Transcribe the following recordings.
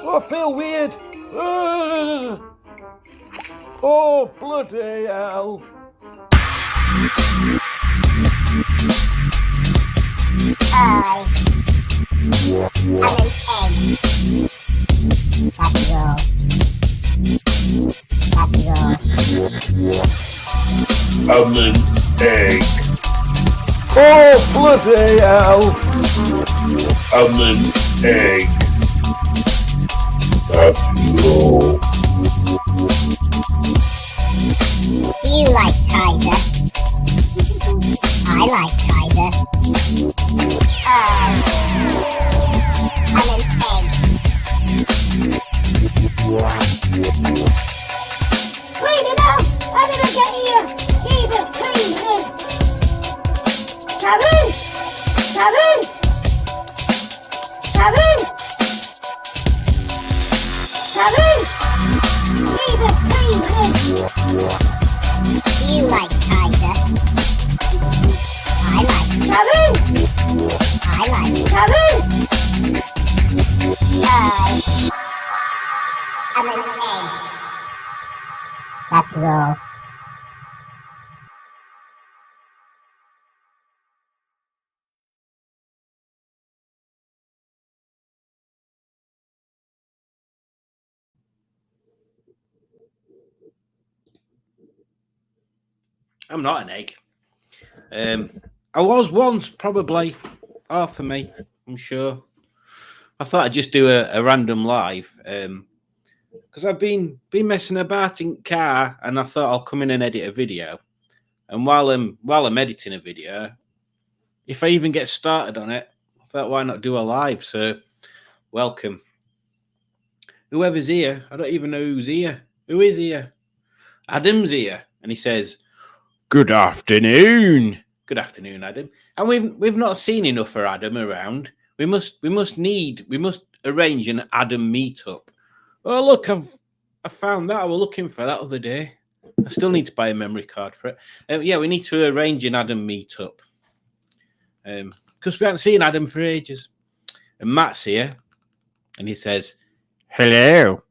Oh, I feel weird. Oh, bloody hell. I'm an egg. That's all. I'm an egg. Oh, bloody hell. I'm an egg. That's all. Do you like tiger? I like tiger. I'm an egg. Clean it up! How did I get here? Jesus, clean this! Kevin! Kevin! Kevin! Kevin! Jesus, clean this! Do you like tiger? I like Kevin! I like Kevin! I'm an egg. That's all. I'm not an egg. I was once, probably. Half of me, I'm sure. I thought I'd just do a random live. Because I've been messing about in car, and I thought I'll come in and edit a video. And while I'm editing a video, if I even get started on it, I thought why not do a live? So, welcome. Whoever's here, I don't even know who's here. Who is here? Adam's here, and he says, "Good afternoon." Good afternoon, Adam. And we've not seen enough for Adam around. We must arrange an Adam meetup. Oh look, I found that. I was looking for that other day. I still need to buy a memory card for it. Yeah, we need to arrange an Adam meetup. Because we haven't seen Adam for ages. And Matt's here, and he says, "Hello,"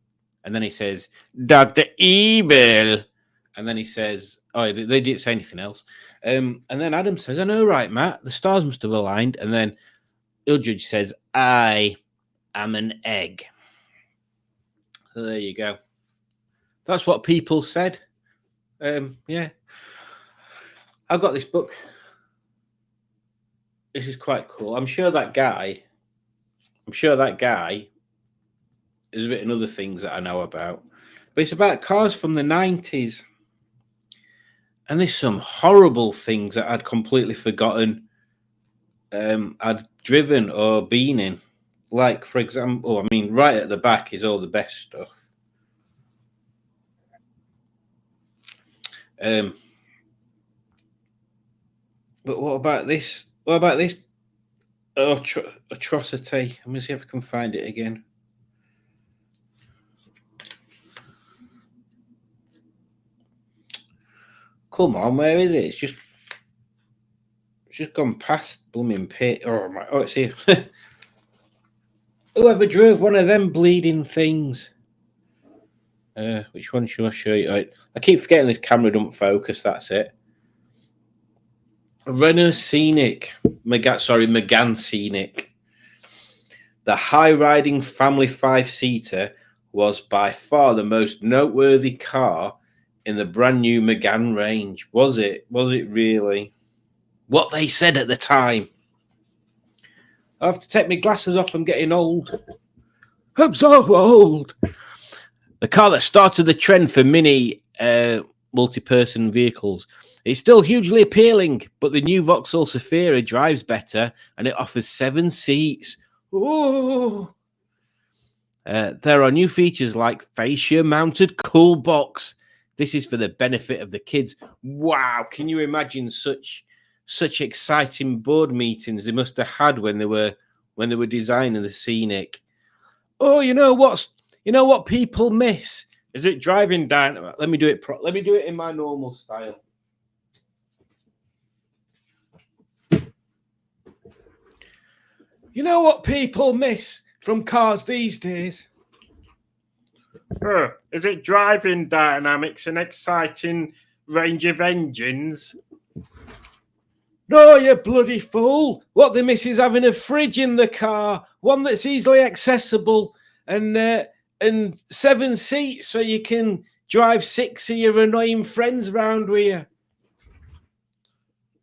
and then he says, "Dr. Ebel," and then he says, "Oh, they didn't say anything else." And then Adam says, "I know, right, Matt? The stars must have aligned." And then Ildridge says, "I am an egg." So there you go. That's what people said. Yeah. I've got this book. This is quite cool. I'm sure that guy has written other things that I know about. But it's about cars from the 90s. And there's some horrible things that I'd completely forgotten I'd driven or been in. Like, for example, I mean, right at the back is all the best stuff. But what about this? What about this atrocity? Let me see if I can find it again. Come on, where is it? It's just gone past blooming pit. Oh my! Oh, it's here. Whoever drove one of them bleeding things? Which one should I show you? Right. I keep forgetting this camera don't focus. That's it. Renault Scenic, Megane Scenic. The high-riding family 5-seater was by far the most noteworthy car in the brand new Megane range. Was it? Was it really? What they said at the time. I have to take my glasses off. I'm getting old. I'm so old. The car that started the trend for mini multi-person vehicles. It's still hugely appealing, but the new Vauxhall Zafira drives better and it offers 7 seats. Ooh. There are new features like fascia-mounted cool box. This is for the benefit of the kids. Wow, can you imagine such exciting board meetings they must have had when they were designing the Scenic? Oh, you know what people miss? Is it driving down? Let me do it. Let me do it in my normal style. You know what people miss? from cars these days. Is it driving dynamics and exciting range of engines? No, you bloody fool. What they miss is having a fridge in the car, one that's easily accessible, and 7 seats so you can drive 6 of your annoying friends round with you.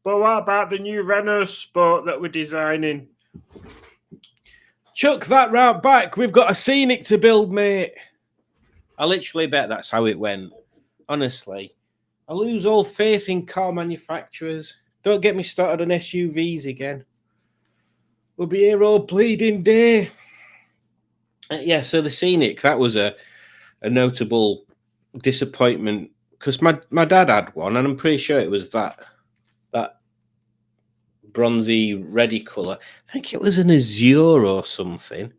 But what about the new Renault Sport that we're designing? Chuck that round back. We've got a Scenic to build, mate. I literally bet that's how it went. Honestly, I lose all faith in car manufacturers. Don't get me started on SUVs again. We'll be here all bleeding day. Yeah, so the Scenic, that was a notable disappointment because my dad had one, and I'm pretty sure it was that bronzy reddy colour. I think it was an azure or something.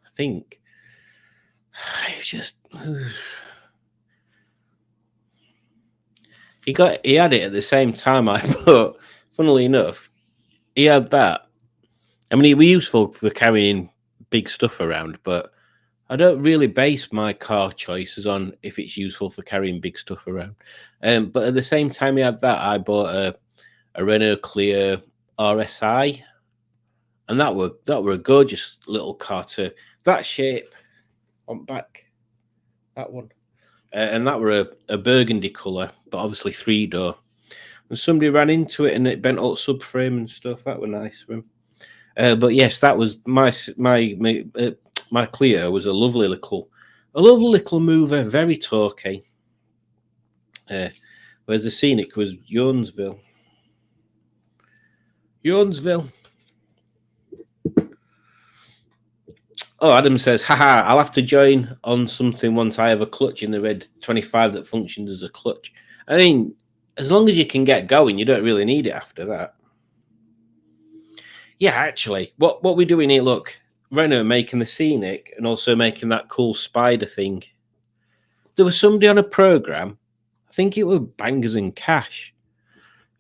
I think it was just he had it at the same time I bought. Funnily enough, he had that. I mean, it was useful for carrying big stuff around, but I don't really base my car choices on if it's useful for carrying big stuff around. But at the same time he had that, I bought a Renault Clio RSI, and that were a gorgeous little car to that shape on back. That one. And that were a burgundy colour, but obviously 3-door. And somebody ran into it and it bent out subframe and stuff. That were nice for him. But yes, that was my Clio was a lovely little mover, very torquey. Whereas the Scenic was Jonesville. Oh, Adam says, haha, I'll have to join on something once I have a clutch in the red 25 that functions as a clutch. I mean, as long as you can get going, you don't really need it after that. Yeah, actually, what we're doing here, look, Renault making the Scenic and also making that cool spider thing. There was somebody on a program, I think it was Bangers and Cash,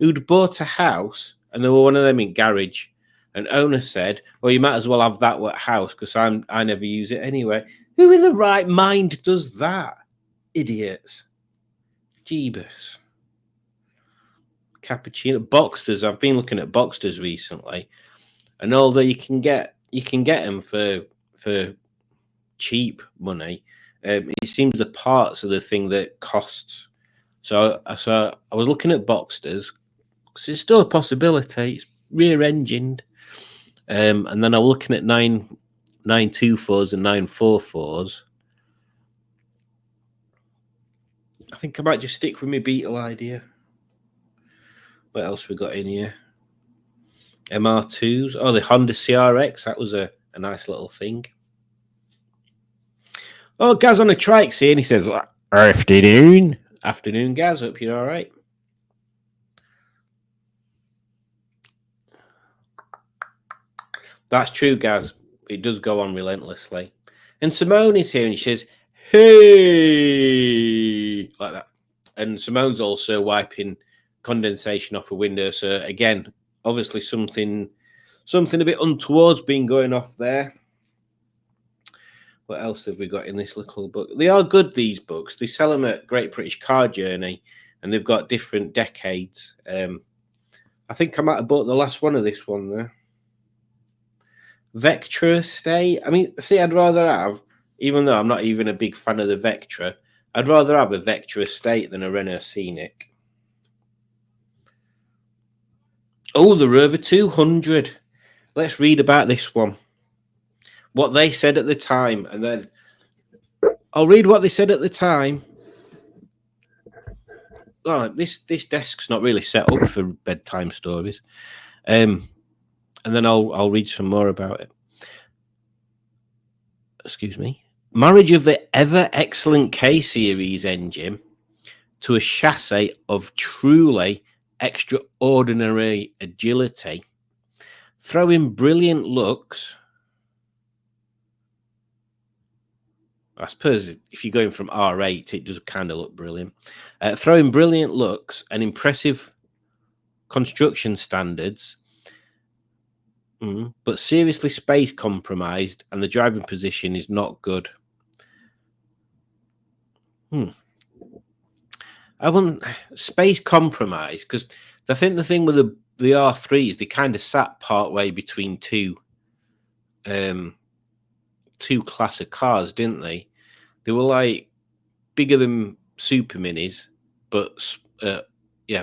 who'd bought a house, and there were one of them in garage. And owner said, well, you might as well have that house because I never use it anyway. Who in the right mind does that? Idiots. Jeebus. Cappuccino. Boxsters. I've been looking at Boxsters recently. And although you can get them for cheap money, it seems the parts are the thing that costs. So I was looking at Boxsters because it's still a possibility. It's rear-engined. And then I was looking at 924s and 944s. I think I might just stick with my Beetle idea. What else we got in here? MR2s. Oh, the Honda CRX. That was a nice little thing. Oh, Gaz on a trike's here, and he says, well, afternoon. Afternoon, Gaz. Hope you're all right. That's true, Gaz. It does go on relentlessly. And Simone is here and she says, hey, like that. And Simone's also wiping condensation off a window. So again, obviously something a bit untoward's been going off there. What else have we got in this little book? They are good, these books. They sell them at Great British Car Journey and they've got different decades. I think I might have bought the last one of this one there. Vectra Estate. I mean, see, I'd rather have, even though I'm not even a big fan of the Vectra, I'd rather have a Vectra Estate than a Renault Scenic. Oh, the Rover 200. Let's read about this one. What they said at the time, and then I'll read what they said at the time. Oh, this desk's not really set up for bedtime stories. And then I'll read some more about it. Excuse me. Marriage of the ever excellent K-Series engine to a chassis of truly extraordinary agility, throwing brilliant looks. I suppose if you're going from R8, it does kind of look brilliant. Throwing brilliant looks and impressive construction standards. But seriously space compromised, and the driving position is not good. I wouldn't space compromised because I think the thing with the R3s, they kind of sat part way between two class of cars, didn't they? They were like bigger than Super Minis, but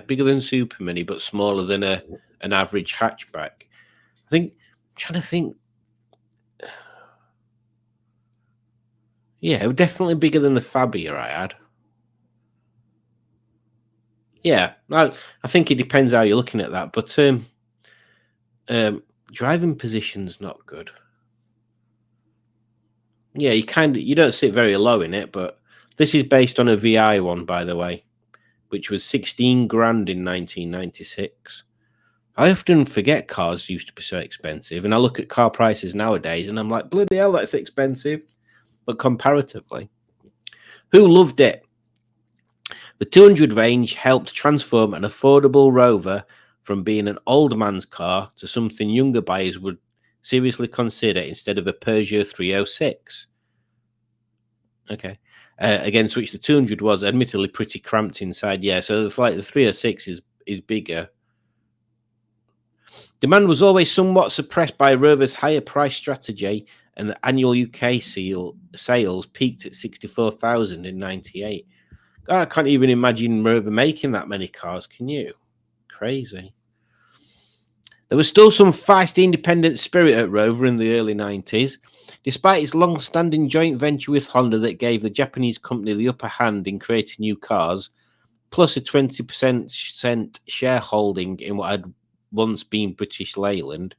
bigger than Super Mini, but smaller than an average hatchback. I think I'm trying to think. Yeah, it was definitely bigger than the Fabia I had. Yeah, I think it depends how you're looking at that, but driving position's not good. Yeah, you don't sit very low in it, but this is based on a VI one, by the way, which was 16 grand in 1996. I often forget cars used to be so expensive, and I look at car prices nowadays, and I'm like, bloody hell, that's expensive. But comparatively, who loved it? The 200 range helped transform an affordable Rover from being an old man's car to something younger buyers would seriously consider instead of a Peugeot 306. Okay. Against which the 200 was admittedly pretty cramped inside. Yeah, so the 306 is bigger. Demand was always somewhat suppressed by Rover's higher price strategy, and the annual UK sales peaked at 64,000 in 98. I can't even imagine Rover making that many cars, can you? Crazy. There was still some feisty independent spirit at Rover in the early 90s, despite its long-standing joint venture with Honda that gave the Japanese company the upper hand in creating new cars, plus a 20% shareholding in what had once been British Leyland.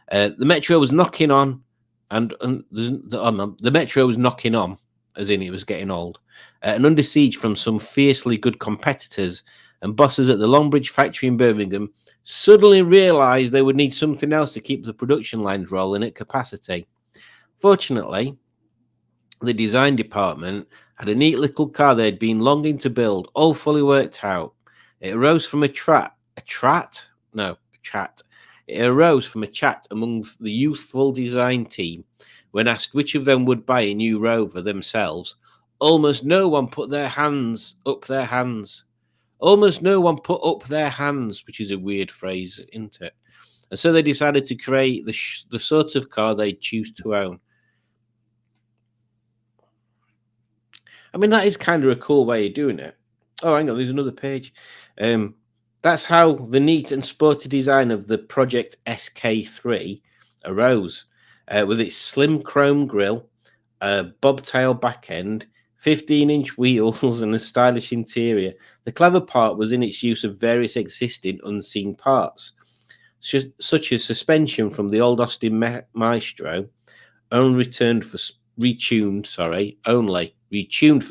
The Metro was knocking on, the Metro was knocking on, as in it was getting old, and under siege from some fiercely good competitors, and bosses at the Longbridge factory in Birmingham suddenly realised they would need something else to keep the production lines rolling at capacity. Fortunately, the design department had a neat little car they'd been longing to build, all fully worked out. It arose from a chat among the youthful design team. When asked which of them would buy a new Rover themselves, almost no one put up their hands, which is a weird phrase, isn't it? And so they decided to create the sort of car they choose to own. I mean, that is kind of a cool way of doing it. Oh, hang on, there's another page. That's how the neat and sporty design of the Project SK3 arose. With its slim chrome grille, a bobtail back end, 15-inch wheels, and a stylish interior. The clever part was in its use of various existing unseen parts, such as suspension from the old Austin Maestro, only retuned for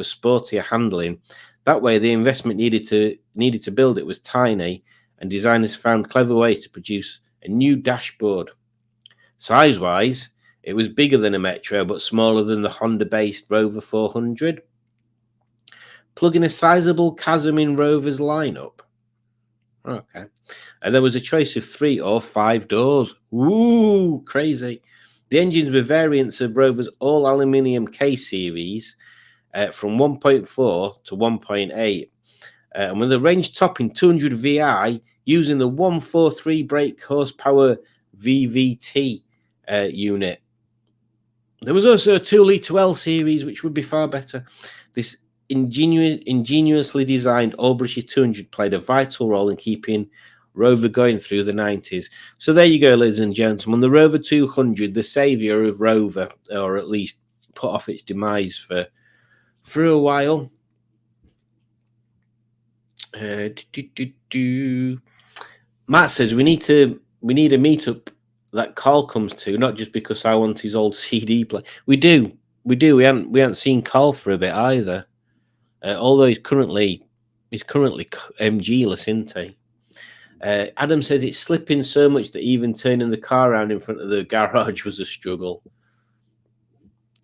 sportier handling. That way, the investment needed to build it was tiny, and designers found clever ways to produce a new dashboard. Size-wise, it was bigger than a Metro, but smaller than the Honda-based Rover 400. Plug in a sizable chasm in Rover's lineup. Okay. And there was a choice of 3 or 5 doors. Ooh, crazy. The engines were variants of Rover's all-aluminium K-Series from 1.4 to 1.8. And with a range-topping 200 VI using the 143 brake horsepower VVT unit. There was also a 2-litre L series, which would be far better. This ingeniously designed all-British 200 played a vital role in keeping Rover going through the 90s. So there you go, ladies and gentlemen. The Rover 200, the saviour of Rover, or at least put off its demise for a while. Matt says we need a meetup that Carl comes to, not just because I want his old CD play. We do. We haven't seen Carl for a bit either. Although he's currently MG-less, isn't he? Adam says it's slipping so much that even turning the car around in front of the garage was a struggle.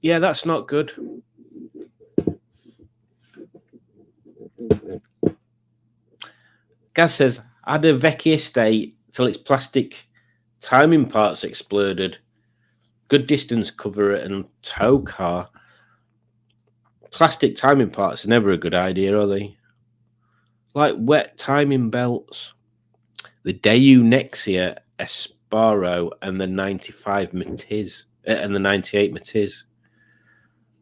Yeah, that's not good. Gaz says, add a Vecchia estate till it's plastic Timing parts exploded. Good distance cover and tow car. Plastic timing parts are never a good idea, are they? Like wet timing belts. The Daewoo Nexia Esparo and the 95 Matiz and the 98 Matiz.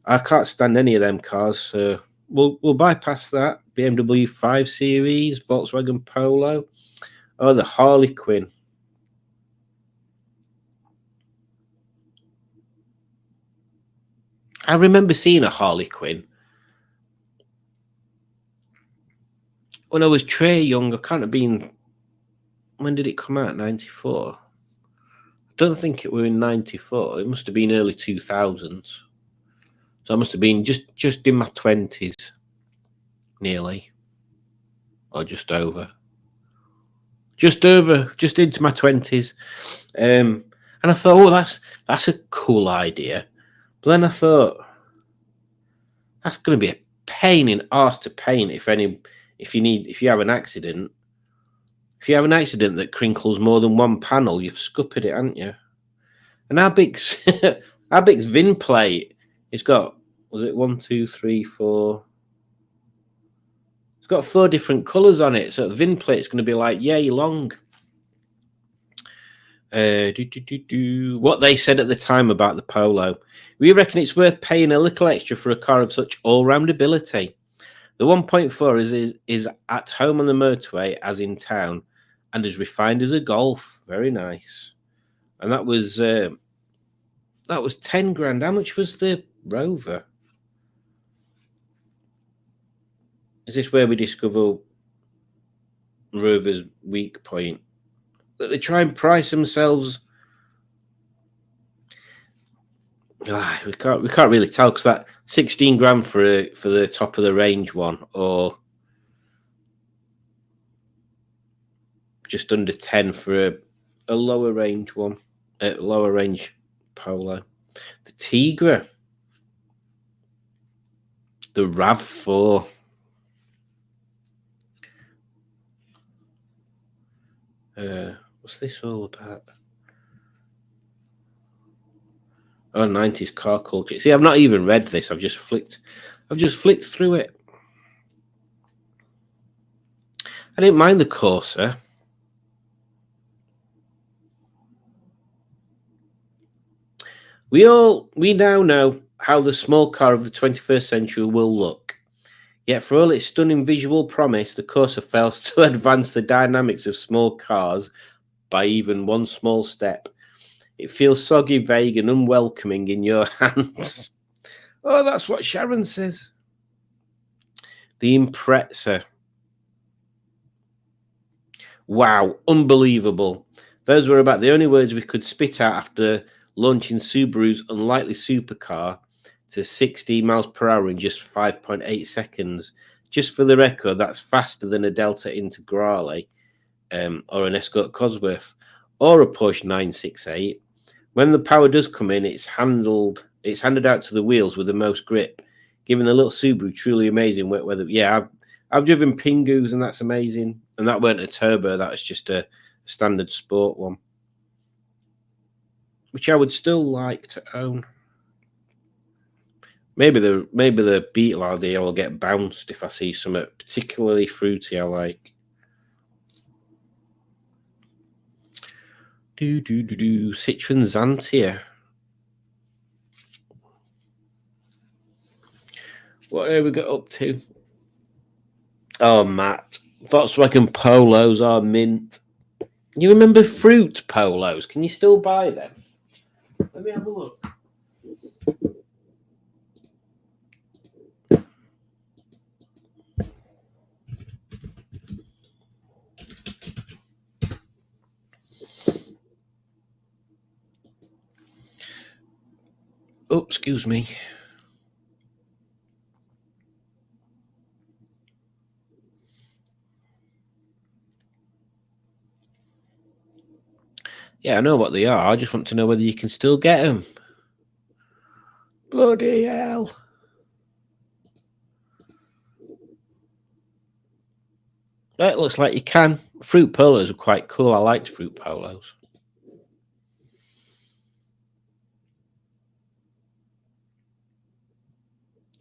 I can't stand any of them cars, so we'll bypass that. BMW 5 Series, Volkswagen Polo. Oh, the Harley Quinn. I remember seeing a Harley Quinn when I was Trey young. I can't have been. When did it come out? 94. I don't think it were in 94. It must have been early 2000s. So I must have been just in my 20s, nearly, or just over, just into my 20s. And I thought, oh, that's a cool idea. But then I thought, that's going to be a pain in arse to paint if you have an accident. If you have an accident that crinkles more than one panel, you've scuppered it, haven't you? And how big's VIN plate? It's got, was it 1, 2, 3, 4? It's got 4 different colours on it. So VIN plate's going to be like yay long. What they said at the time about the Polo. We reckon it's worth paying a little extra for a car of such all-round ability. The 1.4 is at home on the motorway as in town and as refined as a Golf. Very nice. And that was 10 grand. How much was the Rover? Is this where we discover Rover's weak point? That they try and price themselves. We can't really tell because that 16 grand for the top of the range one, or just under 10 for a lower range one, lower range Polo. The Tigra, the RAV4. What's this all about? Oh, 90s car culture. See, I've not even read this. I've just flicked through it. I didn't mind the Corsa. We now know how the small car of the 21st century will look. Yet for all its stunning visual promise, the Corsa fails to advance the dynamics of small cars by even one small step. It feels soggy, vague, and unwelcoming in your hands. Oh, that's what Sharon says. The Impreza. Wow, unbelievable. Those were about the only words we could spit out after launching Subaru's unlikely supercar to 60 miles per hour in just 5.8 seconds. Just for the record, that's faster than a Delta Integrale or an Escort Cosworth or a Porsche 968. When the power does come in, it's handed out to the wheels with the most grip, giving the little Subaru truly amazing wet weather. Yeah, I've driven Pingus and that's amazing. And that weren't a turbo, that was just a standard sport one, which I would still like to own. Maybe the Beetle idea will get bounced if I see something particularly fruity I like. Citroen Xantia. What have we got up to? Oh, Matt. Volkswagen Polos are mint. You remember fruit polos? Can you still buy them? Let me have a look. Oh, excuse me. Yeah, I know what they are. I just want to know whether you can still get them. Bloody hell. It looks like you can. Fruit polos are quite cool. I liked fruit polos.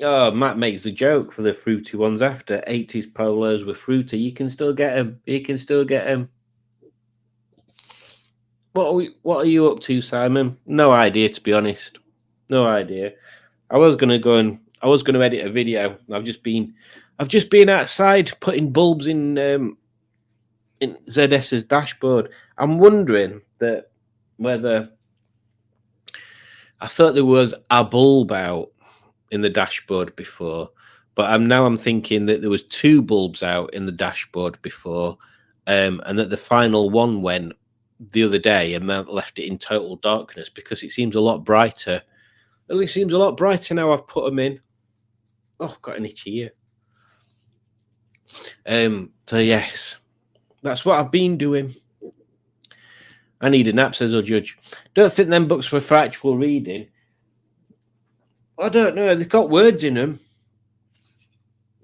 Oh, Matt makes the joke for the fruity ones after 80s polos were fruity. You can still get them. You can still get them. What are you up to, Simon? No idea, to be honest. No idea. I was gonna edit a video. I've just been outside putting bulbs in ZS's dashboard. I'm wondering that whether I thought there was a bulb out in the dashboard before, but I'm thinking that there was two bulbs out in the dashboard before, and that the final one went the other day and that left it in total darkness because it seems a lot brighter. At least seems a lot brighter now I've put them in. Oh, I've got an itchy ear. So yes, that's what I've been doing. I need a nap, says a judge. Don't think them books were for actual reading. I don't know. They've got words in them.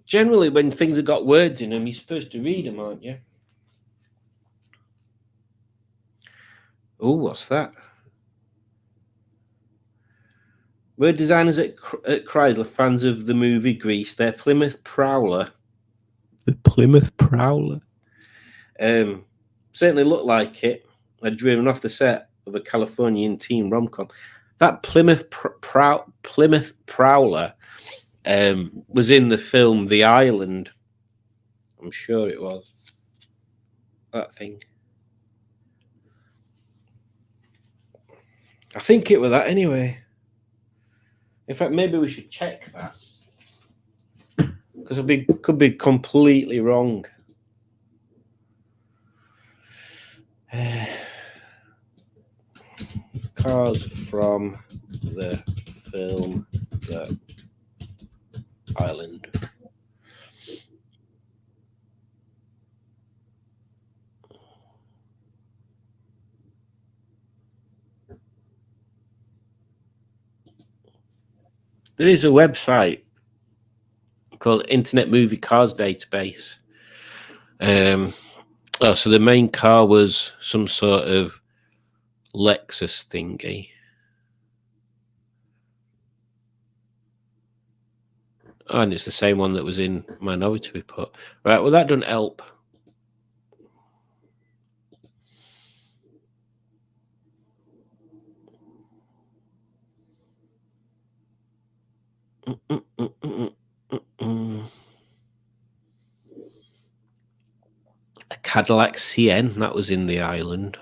Generally, when things have got words in them, you're supposed to read them, aren't you? Oh, what's that? Word designers at Chrysler, fans of the movie Grease, their Plymouth Prowler. The Plymouth Prowler. Certainly looked like it. Had driven off the set of a Californian teen rom-com. That Plymouth Prowler was in the film The Island. I'm sure it was. That thing. I think it was that anyway. In fact, maybe we should check that. Because it could be completely wrong. Cars from the film The Island. There is a website called Internet Movie Cars Database. So the main car was some sort of Lexus thingy. Oh, and it's the same one that was in Minority Report. Right, well, that doesn't help. A Cadillac CN, that was in the Island.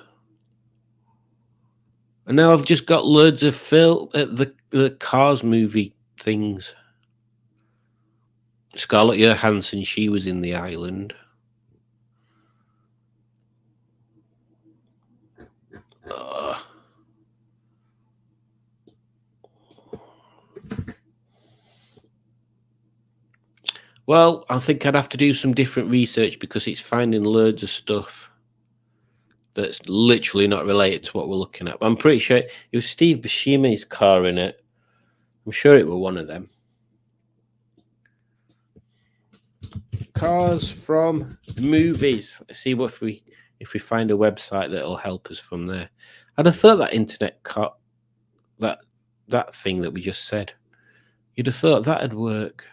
And now I've just got loads of the Cars movie things. Scarlett Johansson, she was in the Island. Well, I think I'd have to do some different research because it's finding loads of stuff that's literally not related to what we're looking at. I'm pretty sure it was Steve Buscemi's car in it. I'm sure it was one of them. Cars from movies. Let's see what if we find a website that'll help us from there. I'd have thought that internet car, that thing that we just said, you'd have thought that'd work.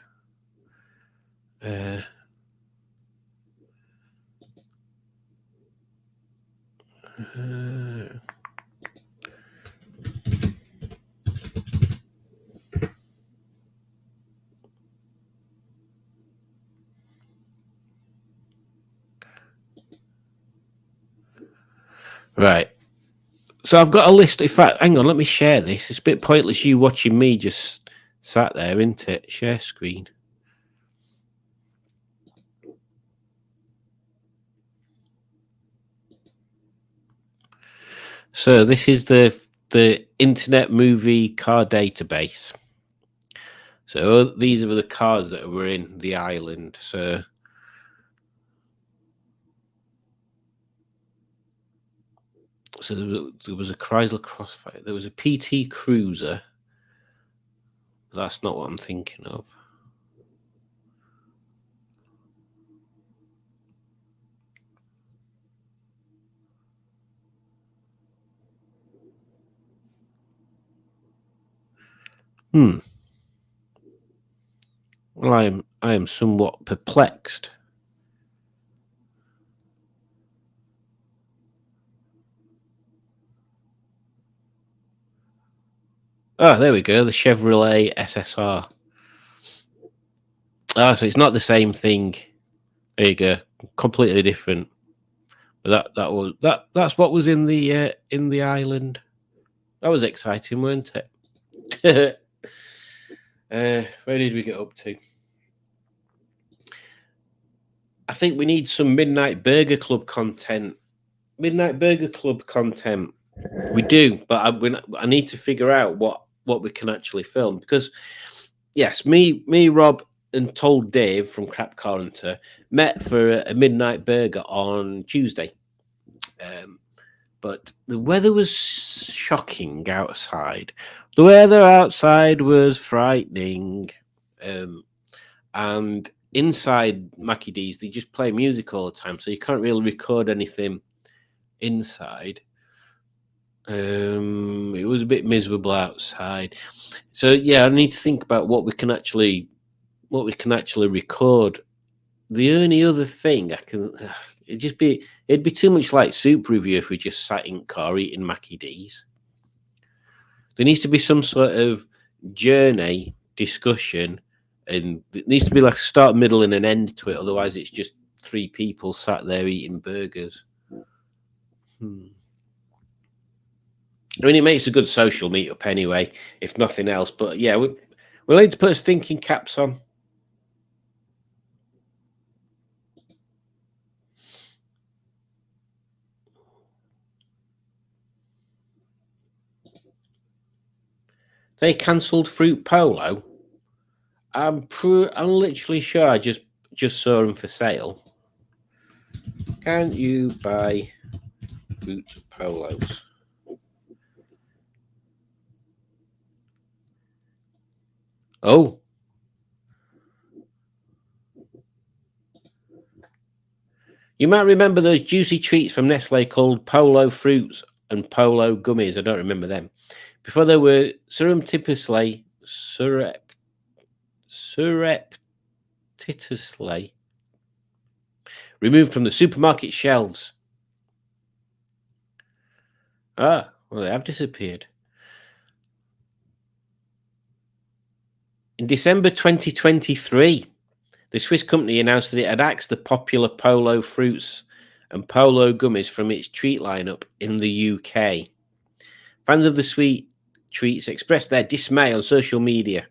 Right. So I've got a list. In fact, hang on, let me share this. It's a bit pointless you watching me just sat there, isn't it? Share screen. So this is the Internet Movie Car Database. So these are the cars that were in the Island. So there was a Chrysler Crossfire. There was a PT Cruiser. That's not what I'm thinking of. Well, I am somewhat perplexed. Oh, there we go. The Chevrolet SSR. Oh, so it's not the same thing. There you go. Completely different. But that's what was in the island. That was exciting, weren't it? Where did we get up to? I think we need some Midnight Burger Club content. Midnight Burger Club content. We do, but I need to figure out what we can actually film, because yes, me, Rob, and Told Dave from Crap Corranter met for a midnight burger on Tuesday. But the weather was shocking outside. The weather outside was frightening. And inside Mackie D's, they just play music all the time, so you can't really record anything inside. It was a bit miserable outside. So yeah, I need to think about what we can actually record. The only other thing I can it'd be too much like Soup Review if we just sat in car eating Mackie D's. There needs to be some sort of journey discussion, and it needs to be like a start, middle, and an end to it. Otherwise, it's just three people sat there eating burgers. I mean, it makes a good social meetup anyway, if nothing else. But yeah, we'll need to put us thinking caps on. They cancelled Fruit Polo. I'm literally sure I just saw them for sale. Can you buy Fruit Polos? Oh. You might remember those juicy treats from Nestle called Polo Fruits and Polo Gummies. I don't remember them. Before they were surreptitiously removed from the supermarket shelves. Ah, well, they have disappeared. In December 2023, the Swiss company announced that it had axed the popular Polo Fruits and Polo Gummies from its treat lineup in the UK. Fans of the sweet treats expressed their dismay on social media.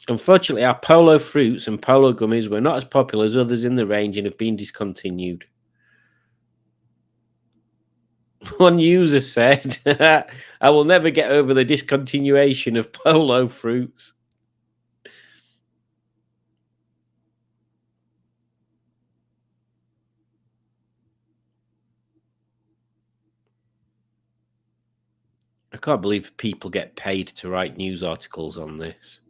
Unfortunately, our Polo Fruits and Polo Gummies were not as popular as others in the range and have been discontinued. One user said, I will never get over the discontinuation of Polo Fruits. I can't believe people get paid to write news articles on this.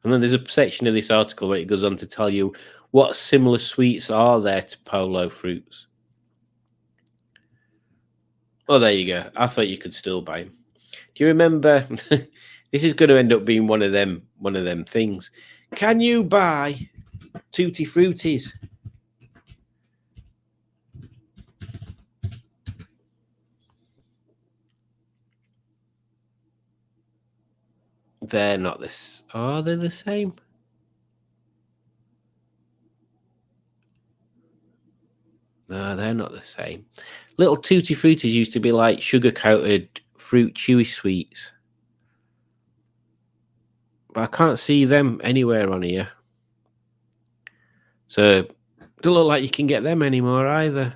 And then there's a section of this article where it goes on to tell you what similar sweets are there to Polo Fruits. Oh, there you go. I thought you could still buy them. Do you remember? This is going to end up being one of them things. Can you buy Tutti Fruities? They're not this. Are they the same? No, they're not the same. Little Tutti Fruities used to be like sugar-coated fruit chewy sweets. But I can't see them anywhere on here. So, don't look like you can get them anymore either.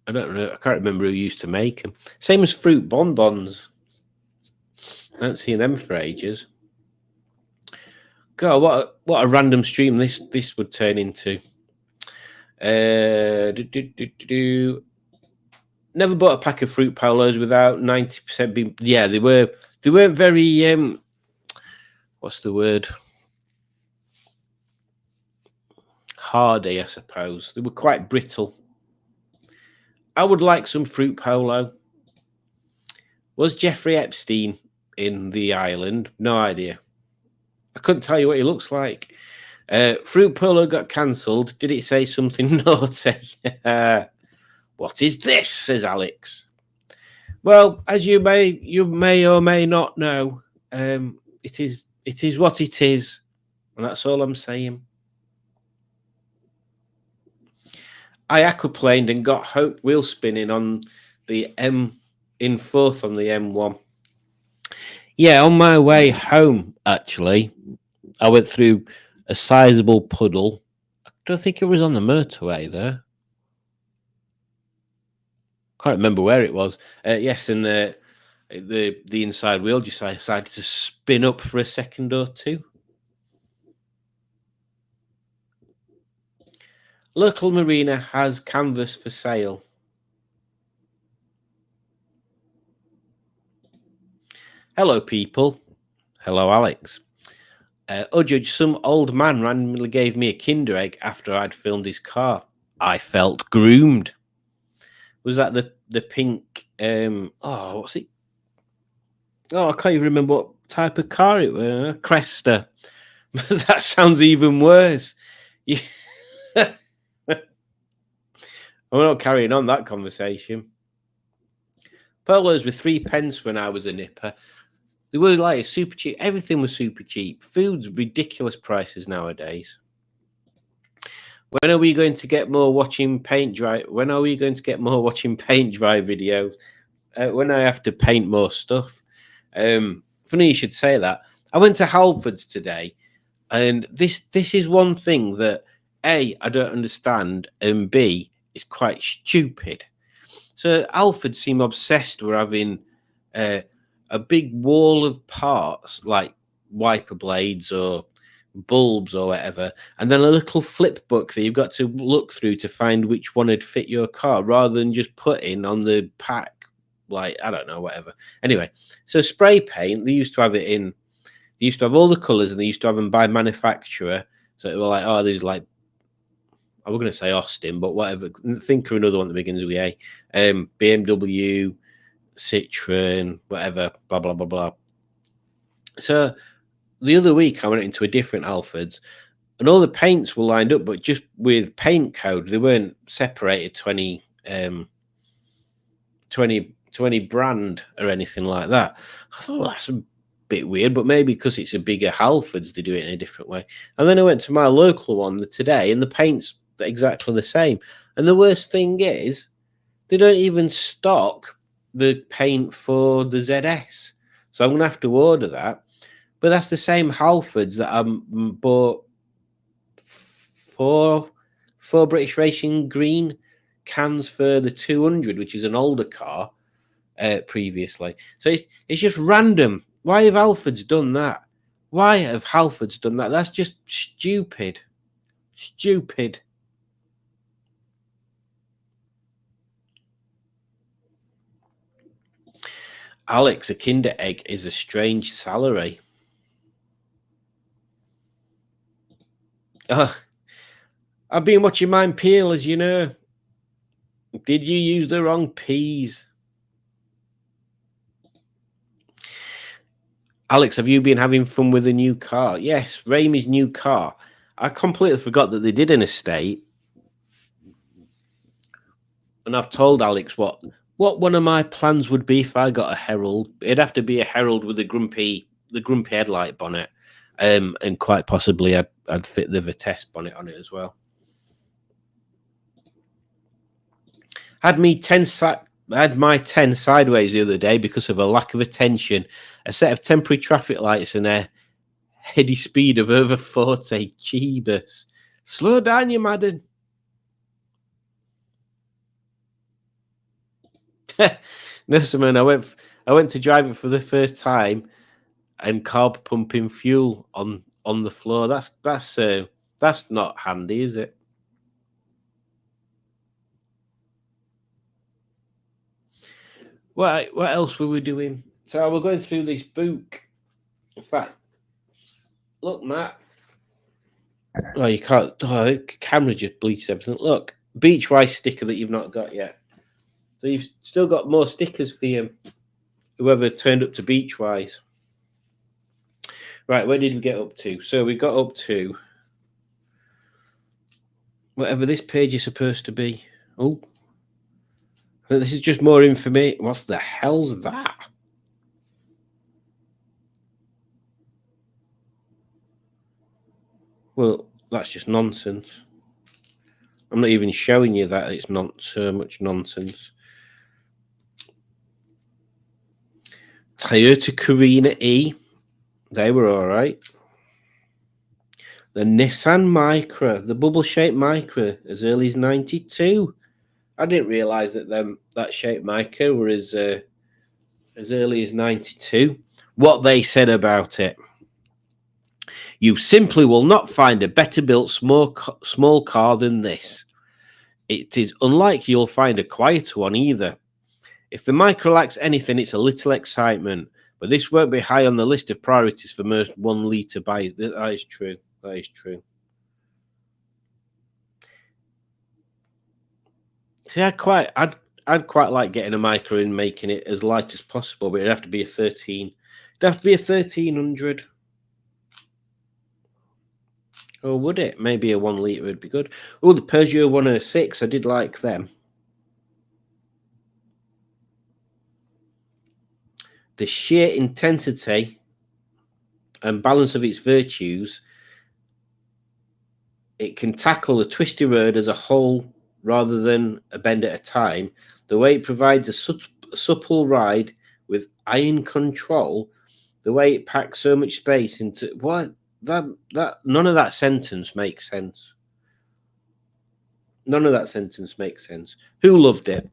I don't know. I can't remember who used to make them. Same as fruit bonbons. I haven't seen them for ages. God, what a random stream this would turn into. Never bought a pack of Fruit Polos without 90% being. Yeah, they weren't very. What's the word? hardy, I suppose. They were quite brittle. I would like some fruit polo. Was Jeffrey Epstein in the island? No idea. I couldn't tell you what he looks like. Fruit polo got cancelled. Did it say something naughty? What is this? Says Alex. Well, as you may or may not know, it is what it is, and that's all I'm saying. I aquaplaned and got Hope wheel spinning on the in fourth on the M1. Yeah, on my way home, actually, I went through a sizable puddle. I don't think it was on the motorway there. Can't remember where it was. Yes, and the inside wheel just decided to spin up for a second or two. Local marina has canvas for sale. Hello, people. Hello, Alex. Judge, some old man randomly gave me a Kinder Egg after I'd filmed his car. I felt groomed. Was that the pink? What's it? Oh, I can't even remember what type of car it was. Cresta. That sounds even worse. Yeah. We're not carrying on that conversation. Polos were 3 pence when I was a nipper. They were like super cheap. Everything was super cheap. Food's ridiculous prices nowadays. When are we going to get more watching paint dry? When are we going to get more watching paint dry videos? When I have to paint more stuff. Funny you should say that. I went to Halfords today, and this is one thing that A, I don't understand, and B, is quite stupid. So Halfords seem obsessed with having a big wall of parts like wiper blades or bulbs or whatever, and then a little flip book that you've got to look through to find which one would fit your car, rather than just putting on the pack, like, I don't know, whatever. Anyway, so spray paint, they used to have it in, they used to have all the colours, and they used to have them by manufacturer. So it was like, oh, there's like, I was going to say Austin, but whatever. Think of another one that begins with A. BMW, Citroen, whatever, blah, blah, blah, blah. So the other week I went into a different Halfords, and all the paints were lined up, but just with paint code. They weren't separated 20 brand or anything like that. I thought, well, that's a bit weird, but maybe because it's a bigger Halfords, they do it in a different way. And then I went to my local one today, and the paint's exactly the same. And the worst thing is, they don't even stock the paint for the ZS. So I'm going to have to order that. But that's the same Halfords that I bought for British Racing Green cans for the 200, which is an older car previously. So it's just random. Why have Halfords done that? Why have Halfords done that? That's just stupid. Stupid. Alex, a Kinder Egg is a strange salary. I've been watching mine peel, as you know. Did you use the wrong peas? Alex, have you been having fun with the new car? Yes, Ramey's new car. I completely forgot that they did an estate. And I've told Alex what one of my plans would be if I got a Herald. It'd have to be a Herald with the grumpy headlight bonnet. And quite possibly I'd fit the Vitesse bonnet on it as well. Had my 10 sideways the other day because of a lack of attention. A set of temporary traffic lights and a heady speed of over 40. Jeebus. Slow down, you madden. No, Simon, I went to drive it for the first time and carb pumping fuel on the floor. That's not handy, is it? What else were we doing? So we're going through this book. In fact, look, Matt. Oh, you can't. Oh, the camera just bleaches everything. Look, Beachwise sticker that you've not got yet. So you've still got more stickers for you. Whoever turned up to Beachwise. Right, where did we get up to? So we got up to whatever this page is supposed to be. Oh, this is just more information. What the hell's that? Well, that's just nonsense. I'm not even showing you that. It's not so much nonsense. Toyota Carina E. They were all right. The Nissan Micra, the bubble-shaped Micra, as early as 92. I didn't realise that that shaped Micra were as early as 92. What they said about it. You simply will not find a better built small car than this. It is unlikely you'll find a quieter one either. If the Micra lacks anything, it's a little excitement, but this won't be high on the list of priorities for most 1 litre buyers. That is true. That is true. See, I'd quite like getting a Micra and making it as light as possible, but it'd have to be a 13. It'd have to be a 1300. Or would it? Maybe a 1 litre would be good. Oh, the Peugeot 106. I did like them. The sheer intensity and balance of its virtues, it can tackle a twisty road as a whole rather than a bend at a time. The way it provides a supple ride with iron control, the way it packs so much space into what that none of that sentence makes sense. None of that sentence makes sense. Who loved it?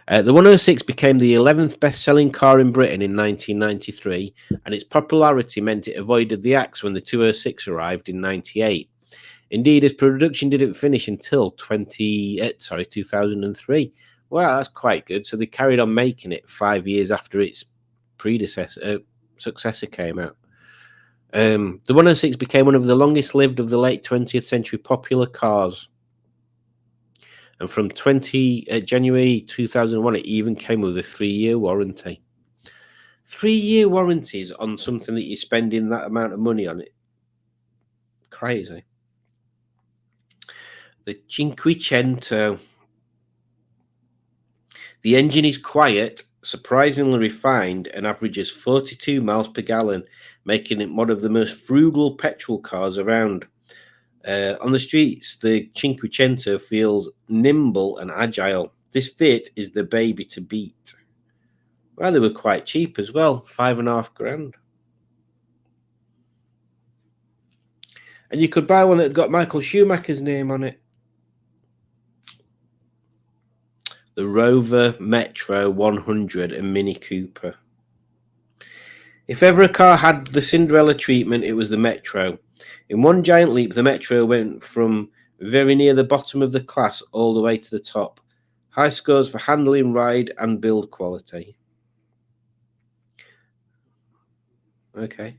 The 106 became the 11th best-selling car in Britain in 1993, and its popularity meant it avoided the axe when the 206 arrived in 98. Indeed, its production didn't finish until 2003. Wow, that's quite good. So they carried on making it 5 years after its successor came out. The 106 became one of the longest-lived of the late 20th century popular cars. And from January 2001, it even came with a 3-year warranty. 3-year warranties on something that you're spending that amount of money on it. Crazy. The Cinquecento. The engine is quiet, surprisingly refined, and averages 42 miles per gallon, making it one of the most frugal petrol cars around. On the streets, the Cinquecento feels nimble and agile. This Fiat is the baby to beat. Well, they were quite cheap as well, $5,500. And you could buy one that got Michael Schumacher's name on it. The Rover Metro 100 and Mini Cooper. If ever a car had the Cinderella treatment, it was the Metro. In one giant leap, the Metro went from very near the bottom of the class all the way to the top. High scores for handling, ride, and build quality. Okay.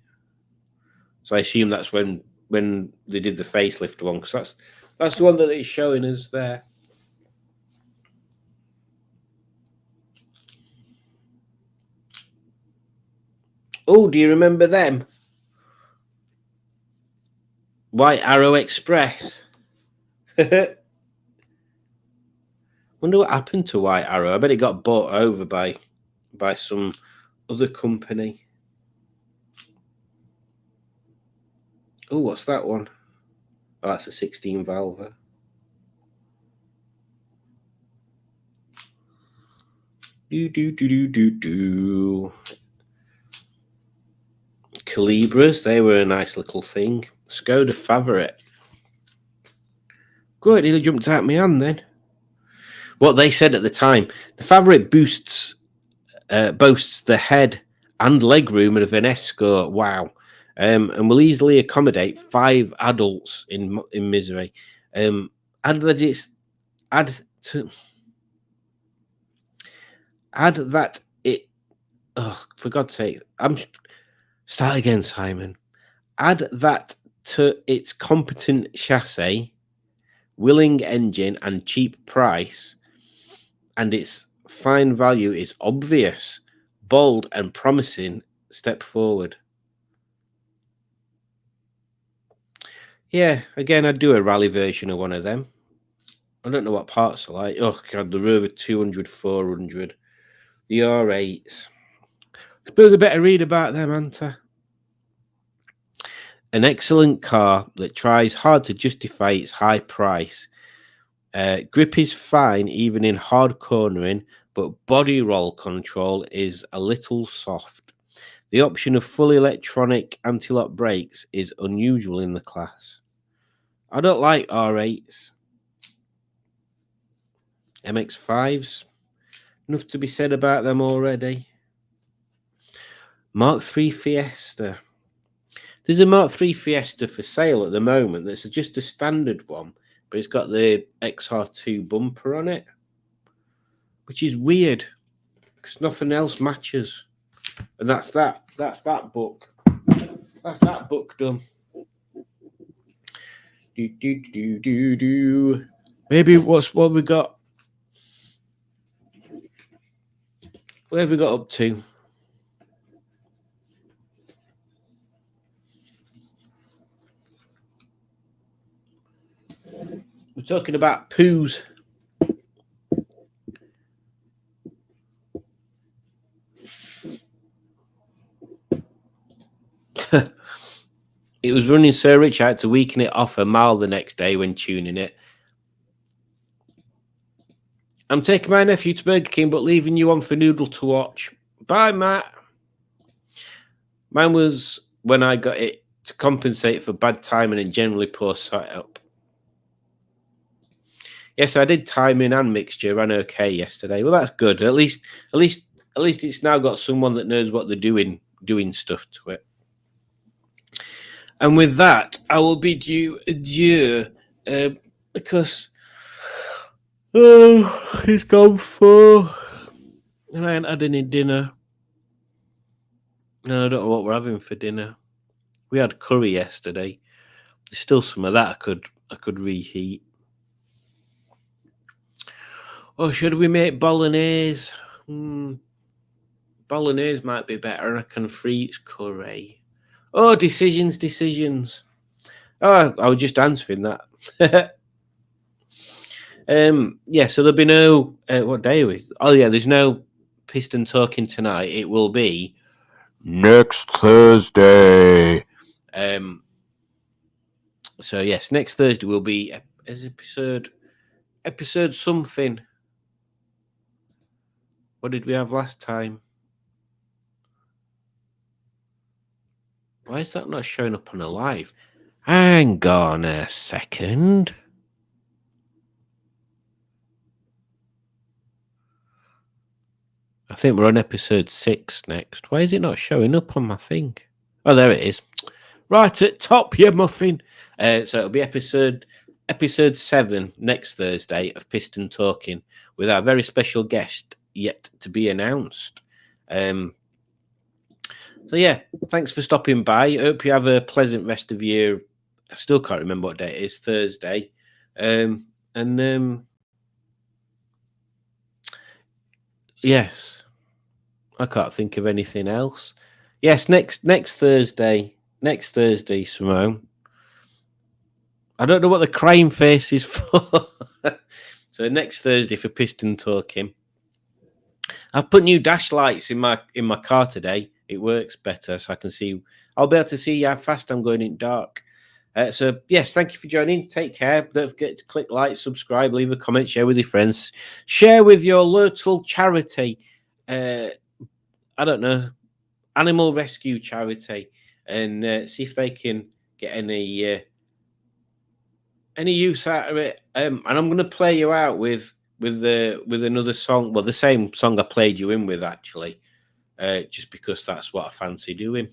So I assume that's when they did the facelift one, because that's the one that it's showing us there. Oh, do you remember them? White Arrow Express. Wonder what happened to White Arrow. I bet it got bought over by some other company. Oh, what's that one? Oh, that's a 16 valve. Do. Calibras, they were a nice little thing. Skoda Favorit. Good, nearly jumped out my hand then. What they said at the time, the Favorit boasts the head and leg room of an Escort. Wow. And will easily accommodate 5 adults in misery. Add that it. Oh, for God's sake! Start again, Simon. Add that to its competent chassis, willing engine, and cheap price, and its fine value is obvious, bold, and promising step forward. Yeah, again, I'd do a rally version of one of them. I don't know what parts are like. Oh, God, the Rover 200, 400, the R8s. I suppose I better read about them, aren't I? An excellent car that tries hard to justify its high price. Grip is fine, even in hard cornering, but body roll control is a little soft. The option of fully electronic anti-lock brakes is unusual in the class. I don't like R8s. MX-5s. Enough to be said about them already. Mark III Fiesta. There's a Mark III Fiesta for sale at the moment that's just a standard one, but it's got the XR2 bumper on it, which is weird because nothing else matches. And that's that book. That's that book done. Maybe what we got? Where have we got up to? We're talking about poos. It was running so rich I had to weaken it off a mile the next day when tuning it. I'm taking my nephew to Burger King, but leaving you on for Noodle to watch. Bye, Matt. Mine was when I got it to compensate for bad timing and generally poor setup. Yes, I did timing and mixture. Ran okay yesterday. Well, that's good. At least it's now got someone that knows what they're doing stuff to it. And with that, I will bid you adieu, because it's gone 4, and I ain't had any dinner. No, I don't know what we're having for dinner. We had curry yesterday. There's still some of that I could reheat. Oh, should we make bolognese? Bolognese might be better. I can freeze curry. Oh, decisions. Oh, I was just answering that. Yeah, so there'll be no... what day are we? Oh, yeah, there's no Piston Talking tonight. It will be... Next Thursday. So, yes, next Thursday will be episode something. What did we have last time? Why is that not showing up on a live? Hang on a second. I think we're on episode 6 next. Why is it not showing up on my thing? Oh, there it is. Right at top, you muffin. So it'll be episode 7 next Thursday of Piston Talking with our very special guest yet to be announced. So yeah, thanks for stopping by. Hope you have a pleasant rest of your... I still can't remember what day it is. Thursday. Yes, I can't think of anything else. Yes, next Thursday. Next Thursday, Simone. I don't know what the crying face is for. So next Thursday for Piston Talking. I've put new dash lights in my car today. It works better, so I can see. I'll be able to see how fast I'm going in dark. So yes, thank you for joining. Take care. Don't forget to click like, subscribe, leave a comment, share with your friends, share with your local charity. I don't know, animal rescue charity, and see if they can get any use out of it. And I'm going to play you out with another song. Well, the same song I played you in with, actually. Just because that's what I fancy doing.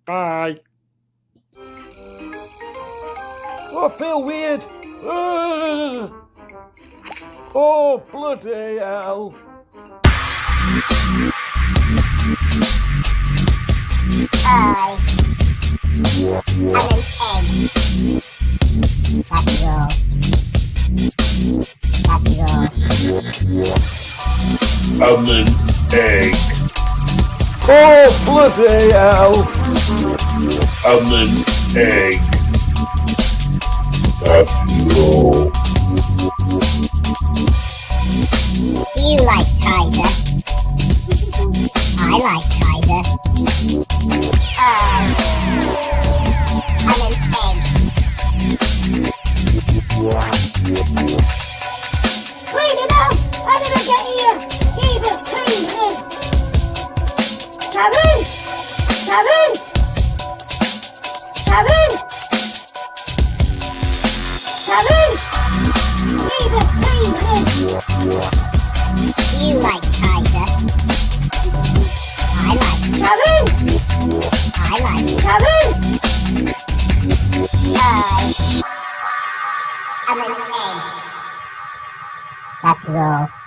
Bye. Oh, I feel weird. Oh, bloody hell. Aye. I'm an egg. Oh, bloody hell! I'm an egg. That's all. Do you like tiger? I like tiger. I'm an egg. Clean it up! How did I get here? Jesus, clean it! Kevin! Kevin! Kevin! Kevin! Jesus, clean it! Do you like tiger? I like. Kevin! I like. Kevin! I'm an egg. That's all.